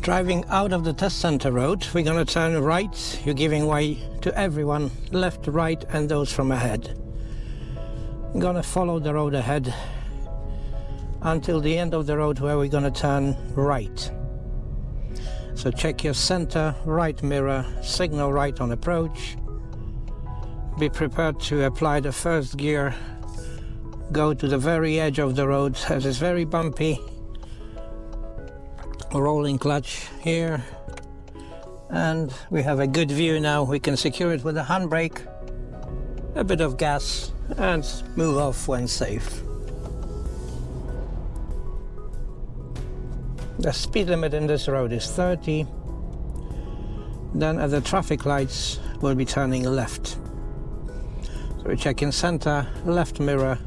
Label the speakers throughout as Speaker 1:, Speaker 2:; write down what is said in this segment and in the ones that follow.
Speaker 1: Driving out of the test centre road, we're going to turn right. You're giving way to everyone, left, right, and those from ahead. I'm going to follow the road ahead until the end of the road where we're going to turn right. So check your centre, right mirror, signal right on approach. Be prepared to apply the first gear. Go to the very edge of the road as it's very bumpy. Rolling clutch here, and we have a good view now. We can secure it with a handbrake, a bit of gas, and move off when safe. The speed limit in this road is 30. Then at the traffic lights we'll be turning left. So we check in center, left mirror,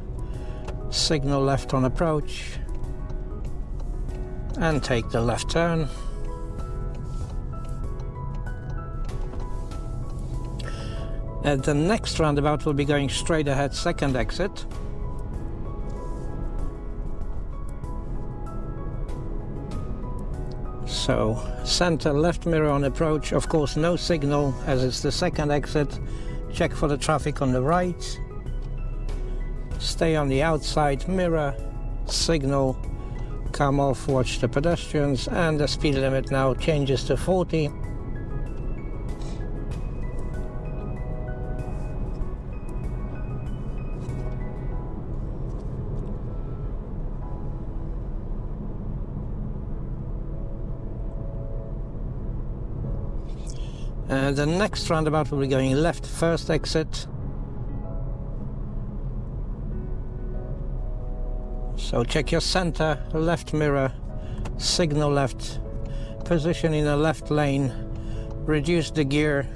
Speaker 1: signal left on approach, and take the left turn. At the next roundabout we'll be going straight ahead, second exit. So center, left mirror on approach, of course no signal as it's the second exit. Check for the traffic on the right. Stay on the outside, mirror, signal, come off, watch the pedestrians, and the speed limit now changes to 40. The next roundabout will be going left, first exit. So check your center, left mirror, signal left, position in the left lane, reduce the gear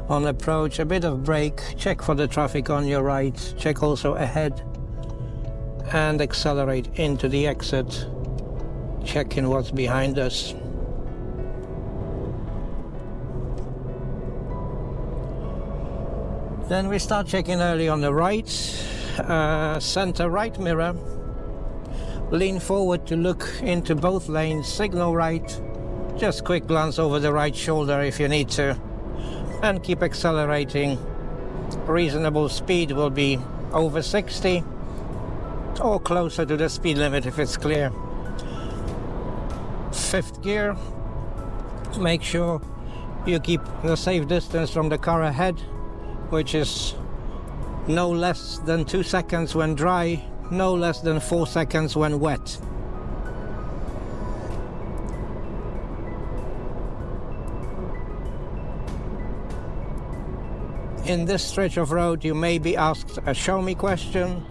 Speaker 1: on approach, a bit of brake, check for the traffic on your right, check also ahead, and accelerate into the exit, checking what's behind us. Then we start checking early on the right, center right mirror. Lean forward to look into both lanes, signal right, just quick glance over the right shoulder if you need to, and keep accelerating. Reasonable speed will be over 60 or closer to the speed limit if it's clear. Fifth gear, make sure you keep the safe distance from the car ahead, which is no less than 2 seconds when dry, no less than 4 seconds when wet. In this stretch of road you may be asked a show me question.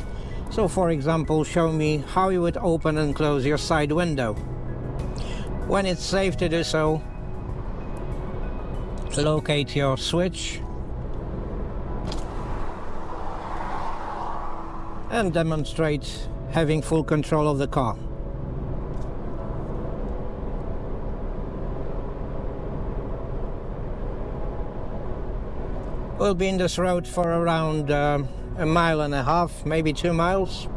Speaker 1: So for example, show me how you would open and close your side window. When it's safe to do so, locate your switch and demonstrate having full control of the car. We'll be in this road for around a mile and a half, maybe 2 miles.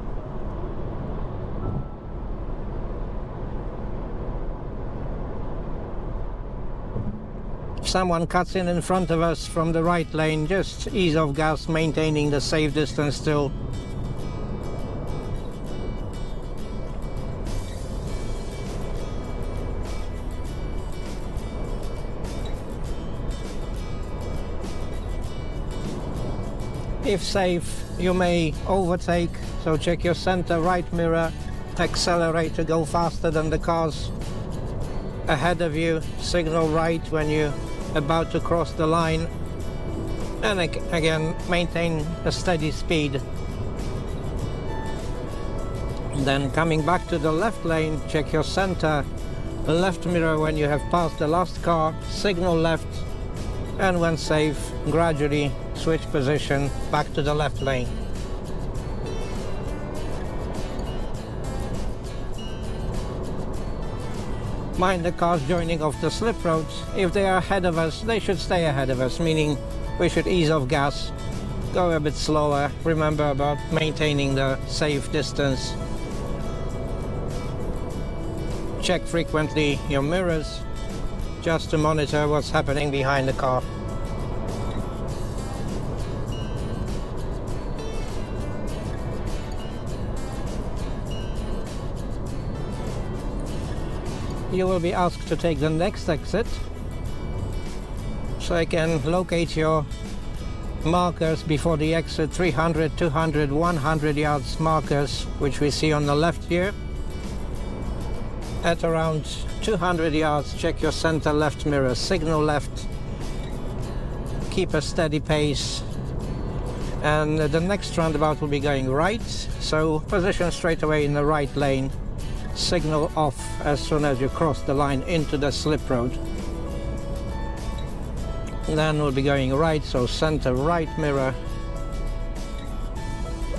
Speaker 1: If someone cuts in front of us from the right lane, just ease off gas, maintaining the safe distance still. If safe, you may overtake, so check your center right mirror, accelerate to go faster than the cars ahead of you, signal right when you're about to cross the line, and again maintain a steady speed. Then coming back to the left lane, check your center left mirror when you have passed the last car, signal left, and when safe, gradually switch position back to the left lane. Mind the cars joining off the slip roads. If they are ahead of us, they should stay ahead of us, meaning we should ease off gas, go a bit slower, remember about maintaining the safe distance. Check frequently your mirrors just to monitor what's happening behind the car. You will be asked to take the next exit, so I can locate your markers before the exit, 300, 200, 100 yards markers, which we see on the left here. At around 200 yards, check your center left mirror, signal left, keep a steady pace, and the next roundabout will be going right, so position straight away in the right lane. Signal off as soon as you cross the line into the slip road. Then we'll be going right, so center right mirror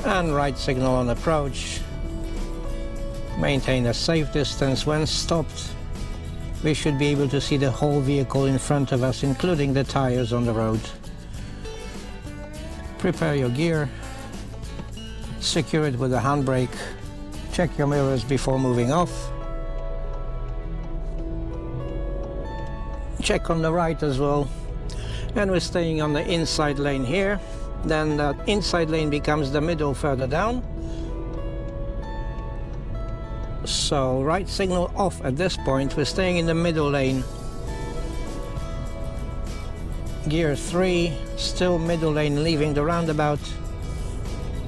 Speaker 1: and right signal on approach. Maintain a safe distance. When stopped, we should be able to see the whole vehicle in front of us, including the tires on the road. Prepare your gear, secure it with a handbrake. Check your mirrors before moving off. Check on the right as well. And we're staying on the inside lane here. Then the inside lane becomes the middle further down. So right signal off at this point. We're staying in the middle lane. Gear 3, still middle lane, leaving the roundabout.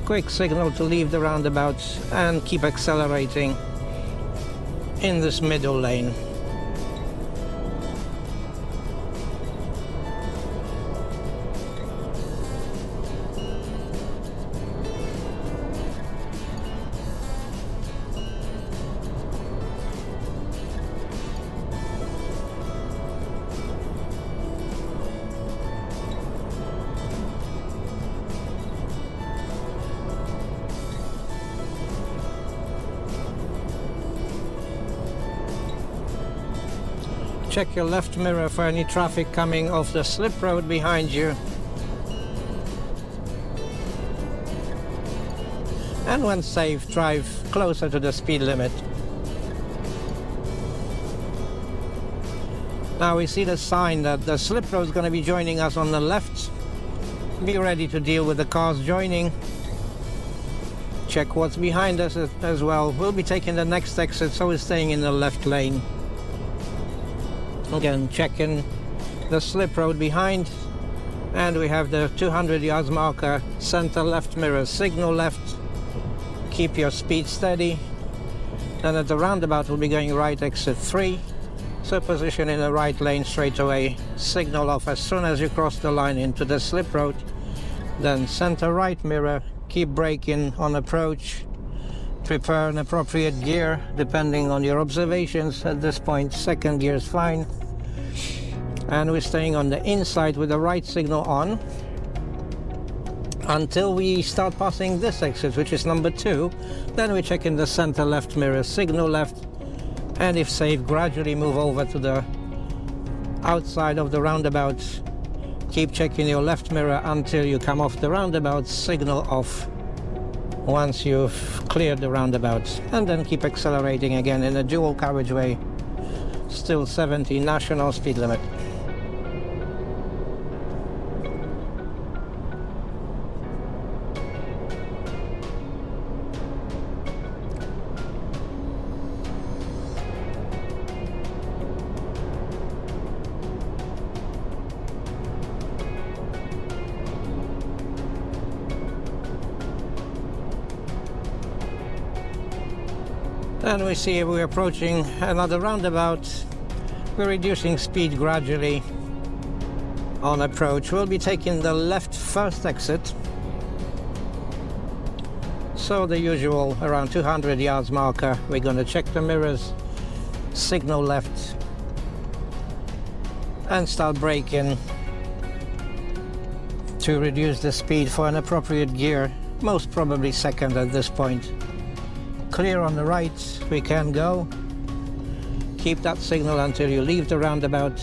Speaker 1: Quick signal to leave the roundabout and keep accelerating in this middle lane. Check your left mirror for any traffic coming off the slip road behind you. And when safe, drive closer to the speed limit. Now we see the sign that the slip road is going to be joining us on the left. Be ready to deal with the cars joining. Check what's behind us as well. We'll be taking the next exit, so we're staying in the left lane. Again, checking the slip road behind, and we have the 200 yards marker, center left mirror, signal left, keep your speed steady. Then at the roundabout we'll be going right, exit 3, so position in the right lane straight away, signal off as soon as you cross the line into the slip road. Then center right mirror, keep braking on approach. Prepare an appropriate gear depending on your observations. At this point, second gear is fine. And we're staying on the inside with the right signal on until we start passing this exit, which is number 2. Then we check in the center left mirror, signal left, and if safe, gradually move over to the outside of the roundabout. Keep checking your left mirror until you come off the roundabout, signal off once you've cleared the roundabout, and then keep accelerating again in a dual carriageway. Still 70 national speed limit. And we see we're approaching another roundabout. We're reducing speed gradually on approach. We'll be taking the left first exit. So the usual around 200 yards marker. We're going to check the mirrors, signal left, and start braking to reduce the speed for an appropriate gear, most probably second at this point. Clear on the right, we can go. Keep that signal until you leave the roundabout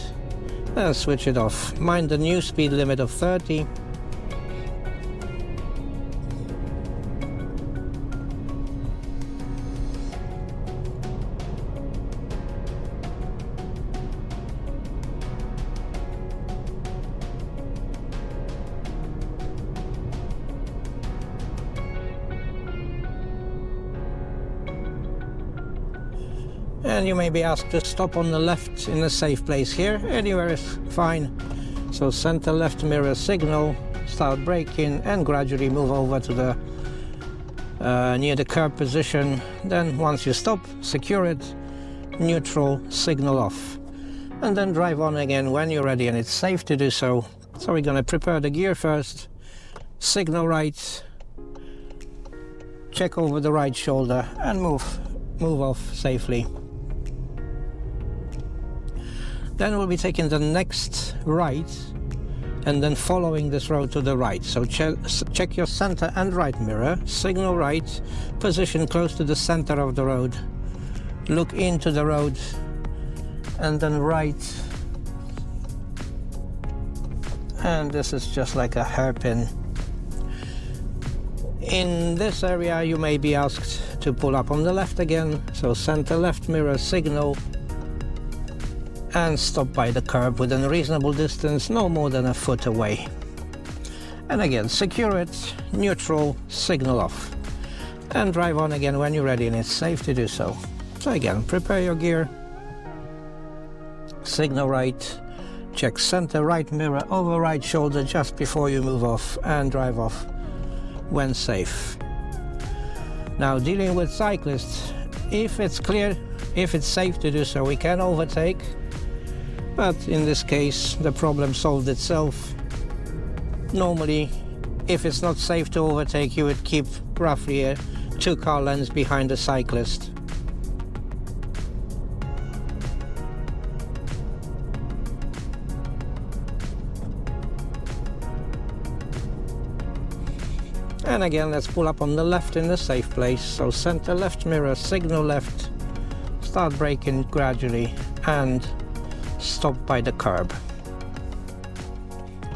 Speaker 1: and switch it off. Mind the new speed limit of 30. And you may be asked to stop on the left in a safe place here. Anywhere is fine. So center left mirror signal, start braking and gradually move over to the near the curb position. Then once you stop, secure it, neutral, signal off. And then drive on again when you're ready and it's safe to do so. So we're going to prepare the gear first, signal right, check over the right shoulder and move off safely. Then we'll be taking the next right and then following this road to the right. So check your center and right mirror, signal right, position close to the center of the road, look into the road and then right. And this is just like a hairpin. In this area you may be asked to pull up on the left again, so center left mirror signal and stop by the curb within a reasonable distance, no more than a foot away. And again, secure it, neutral, signal off. And drive on again when you're ready and it's safe to do so. So again, prepare your gear, signal right, check center right mirror over right shoulder just before you move off and drive off when safe. Now dealing with cyclists, if it's clear, if it's safe to do so, we can overtake. But in this case, the problem solved itself. Normally, if it's not safe to overtake, you would keep roughly a 2-car lengths behind the cyclist. And again, let's pull up on the left in the safe place. So center left mirror, signal left, start braking gradually and stop by the curb.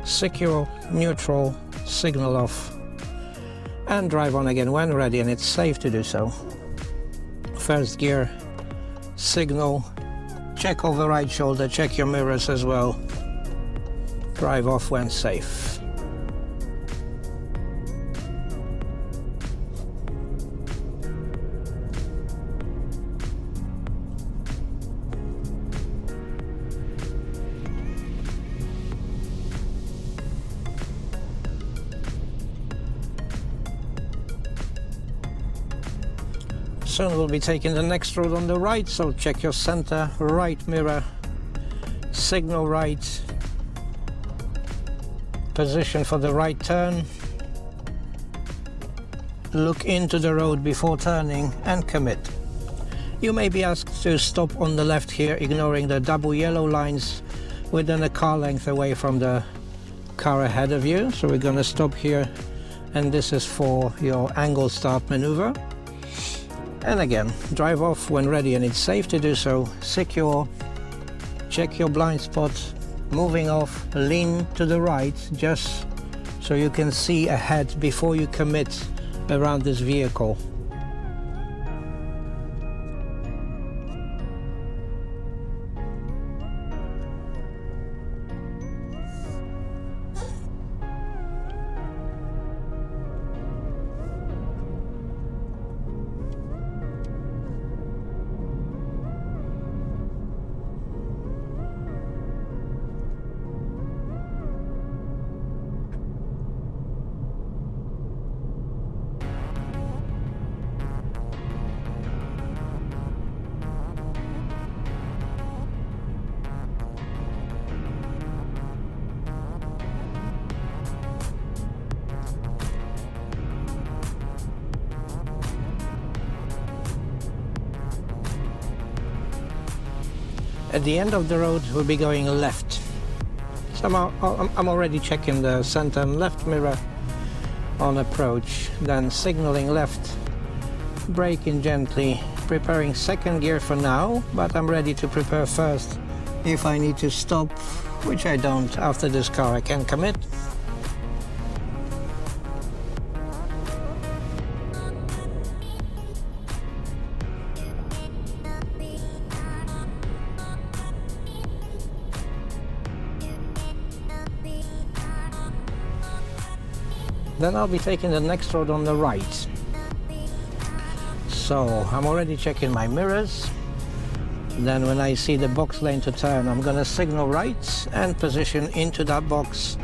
Speaker 1: Secure, neutral, signal off and drive on again when ready and it's safe to do so. First gear, signal, check over right shoulder, check your mirrors as well. Drive off when safe. Soon we'll be taking the next road on the right, so check your center, right mirror, signal right, position for the right turn, look into the road before turning and commit. You may be asked to stop on the left here, ignoring the double yellow lines within a car length away from the car ahead of you. So we're going to stop here and this is for your angle start maneuver. And again, drive off when ready and it's safe to do so. Secure, check your blind spot, moving off, lean to the right just so you can see ahead before you commit around this vehicle. At the end of the road, we'll be going left. So I'm already checking the center and left mirror on approach, then signaling left, braking gently, preparing second gear for now, but I'm ready to prepare first. If I need to stop, which I don't, after this car I can commit. Then I'll be taking the next road on the right. So I'm already checking my mirrors, Then when I see the box lane to turn, I'm going to signal right and position into that box.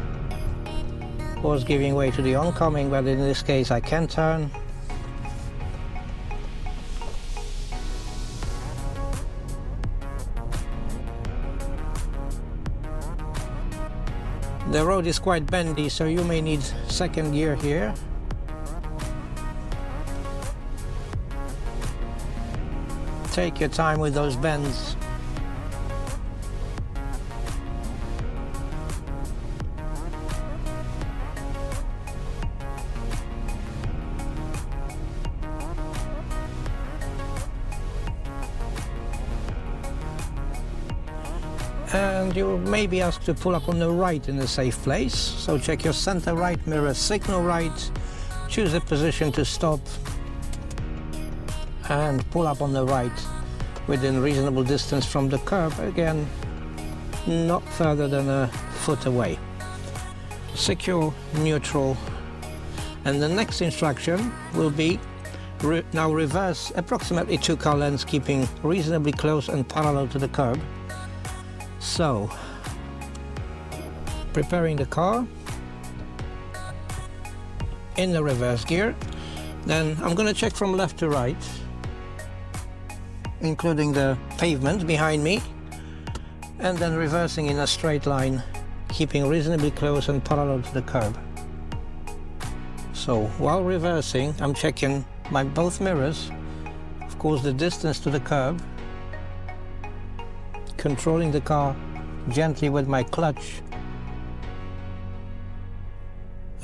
Speaker 1: Of course, giving way to the oncoming, but in this case I can turn. The road is quite bendy, so you may need second gear here. Take your time with those bends. And you may be asked to pull up on the right in a safe place. So check your center right mirror, signal right, choose a position to stop, and pull up on the right within reasonable distance from the curb, again not further than a foot away. Secure neutral, and the next instruction will be now reverse approximately 2 car lengths, keeping reasonably close and parallel to the curb. So preparing the car in the reverse gear, then I'm going to check from left to right, including the pavement behind me, and then reversing in a straight line, keeping reasonably close and parallel to the curb. So while reversing, I'm checking my both mirrors, of course the distance to the curb, controlling the car gently with my clutch,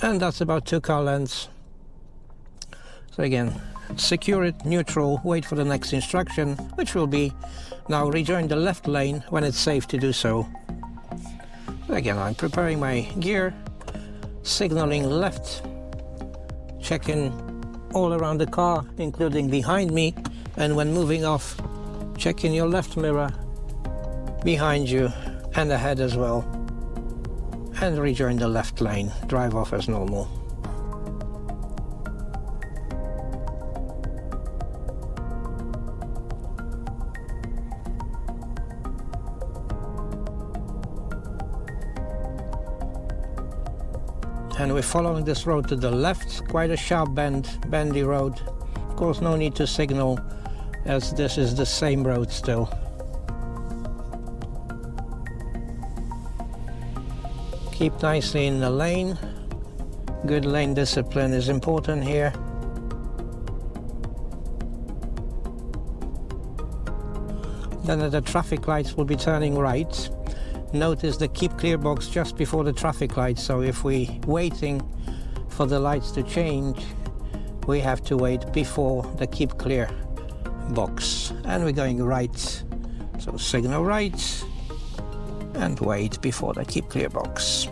Speaker 1: and that's about 2 car lengths. So again, secure it, neutral, wait for the next instruction, which will be now rejoin the left lane when it's safe to do so. Again, I'm preparing my gear, signaling left, checking all around the car, including behind me, and when moving off, checking your left mirror, behind you and ahead as well, and rejoin the left lane, drive off as normal. And we're following this road to the left, quite a sharp bendy road. Of course, no need to signal, as this is the same road still. Keep nicely in the lane. Good lane discipline is important here. Then at the traffic lights we'll be turning right. Notice the keep clear box just before the traffic lights, so if we're waiting for the lights to change, we have to wait before the keep clear box. And we're going right, so signal right and wait before the keep clear box.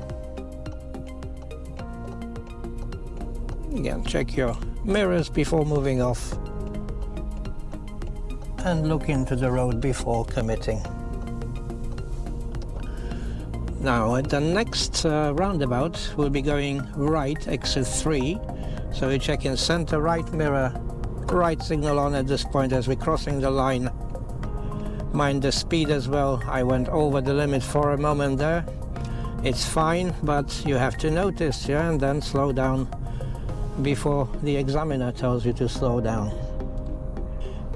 Speaker 1: Again, check your mirrors before moving off and look into the road before committing. Now at the next roundabout we'll be going right, exit 3, so we check in center right mirror, right signal on at this point as we're crossing the line. Mind the speed as well. I went over the limit for a moment there. It's fine, but you have to notice, yeah, and then slow down before the examiner tells you to slow down.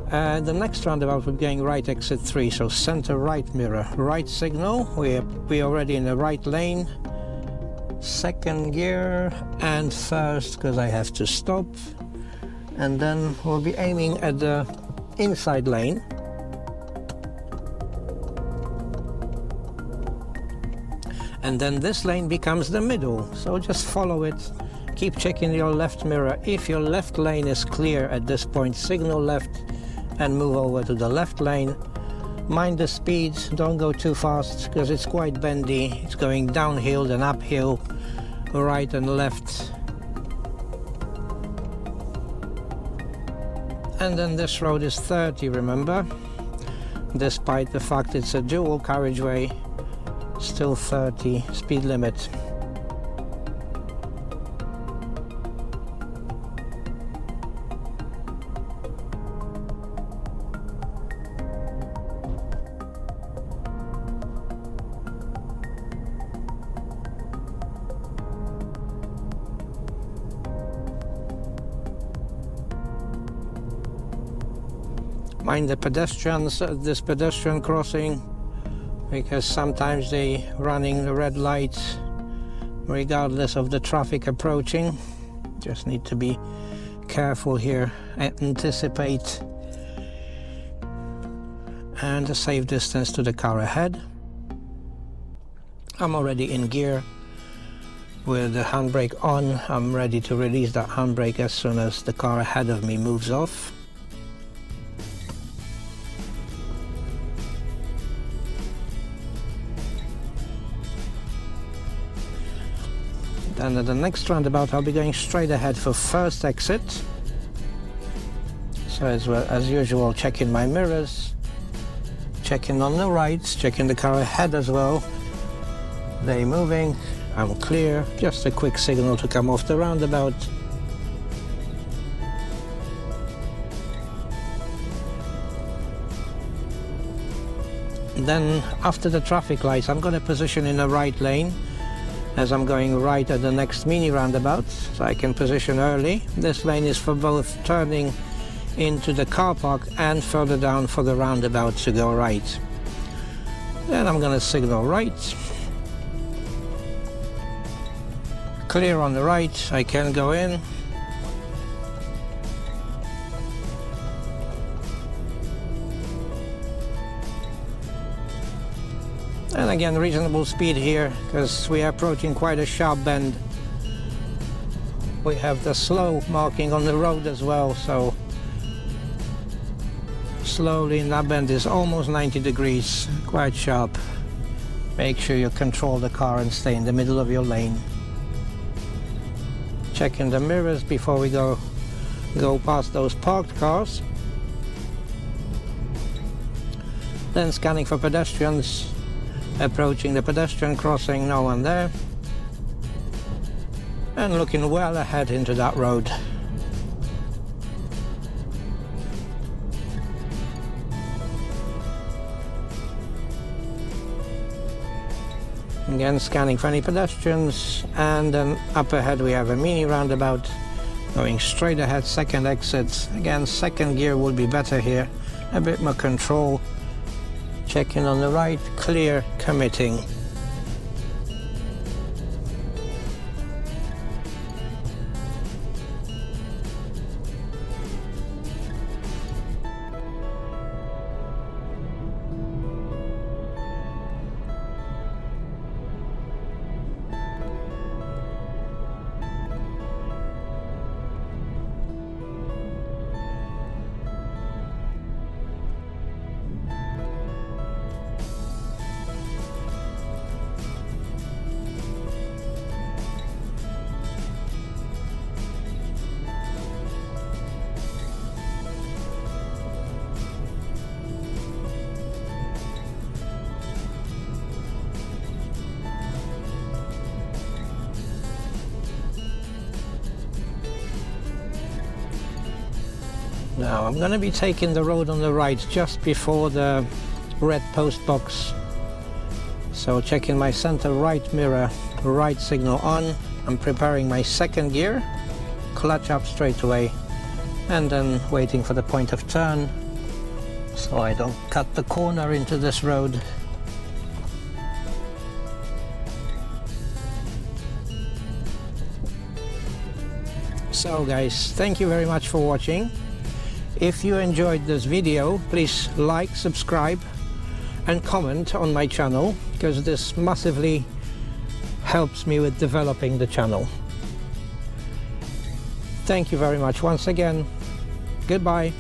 Speaker 1: The next roundabout we're going right, exit 3, so center right mirror, right signal. We're already in the right lane. Second gear and first, because I have to stop. And then we'll be aiming at the inside lane. And then this lane becomes the middle, so just follow it. Keep checking your left mirror. If your left lane is clear at this point, signal left and move over to the left lane. Mind the speed, don't go too fast because it's quite bendy. It's going downhill then uphill, right and left. And then this road is 30, remember? Despite the fact it's a dual carriageway, still 30 speed limit. Mind the pedestrians at this pedestrian crossing, because sometimes they running the red lights regardless of the traffic approaching. Just need to be careful here, anticipate, and a safe distance to the car ahead. I'm already in gear with the handbrake on. I'm ready to release that handbrake as soon as the car ahead of me moves off. Then at the next roundabout I'll be going straight ahead for first exit. So as usual, checking my mirrors, checking on the right, checking the car ahead as well. They moving, I'm clear. Just a quick signal to come off the roundabout. Then after the traffic lights I'm going to position in the right lane, as I'm going right at the next mini roundabout, so I can position early. This lane is for both turning into the car park and further down for the roundabout to go right. Then I'm going to signal right. Clear on the right, I can go in. And again, reasonable speed here, because we are approaching quite a sharp bend. We have the slow marking on the road as well, so slowly in that bend is almost 90 degrees, quite sharp. Make sure you control the car and stay in the middle of your lane. Checking the mirrors before we go past those parked cars. Then scanning for pedestrians. Approaching the pedestrian crossing, no one there. And looking well ahead into that road. Again, scanning for any pedestrians, and then up ahead we have a mini roundabout. Going straight ahead, second exit. Again, second gear would be better here. A bit more control. Checking on the right, clear, committing. Now I'm going to be taking the road on the right just before the red post box. So checking my center right mirror, right signal on. I'm preparing my second gear, clutch up straight away, and then waiting for the point of turn so I don't cut the corner into this road. So guys, thank you very much for watching. If you enjoyed this video, please like, subscribe and comment on my channel, because this massively helps me with developing the channel. Thank you very much once again. Goodbye.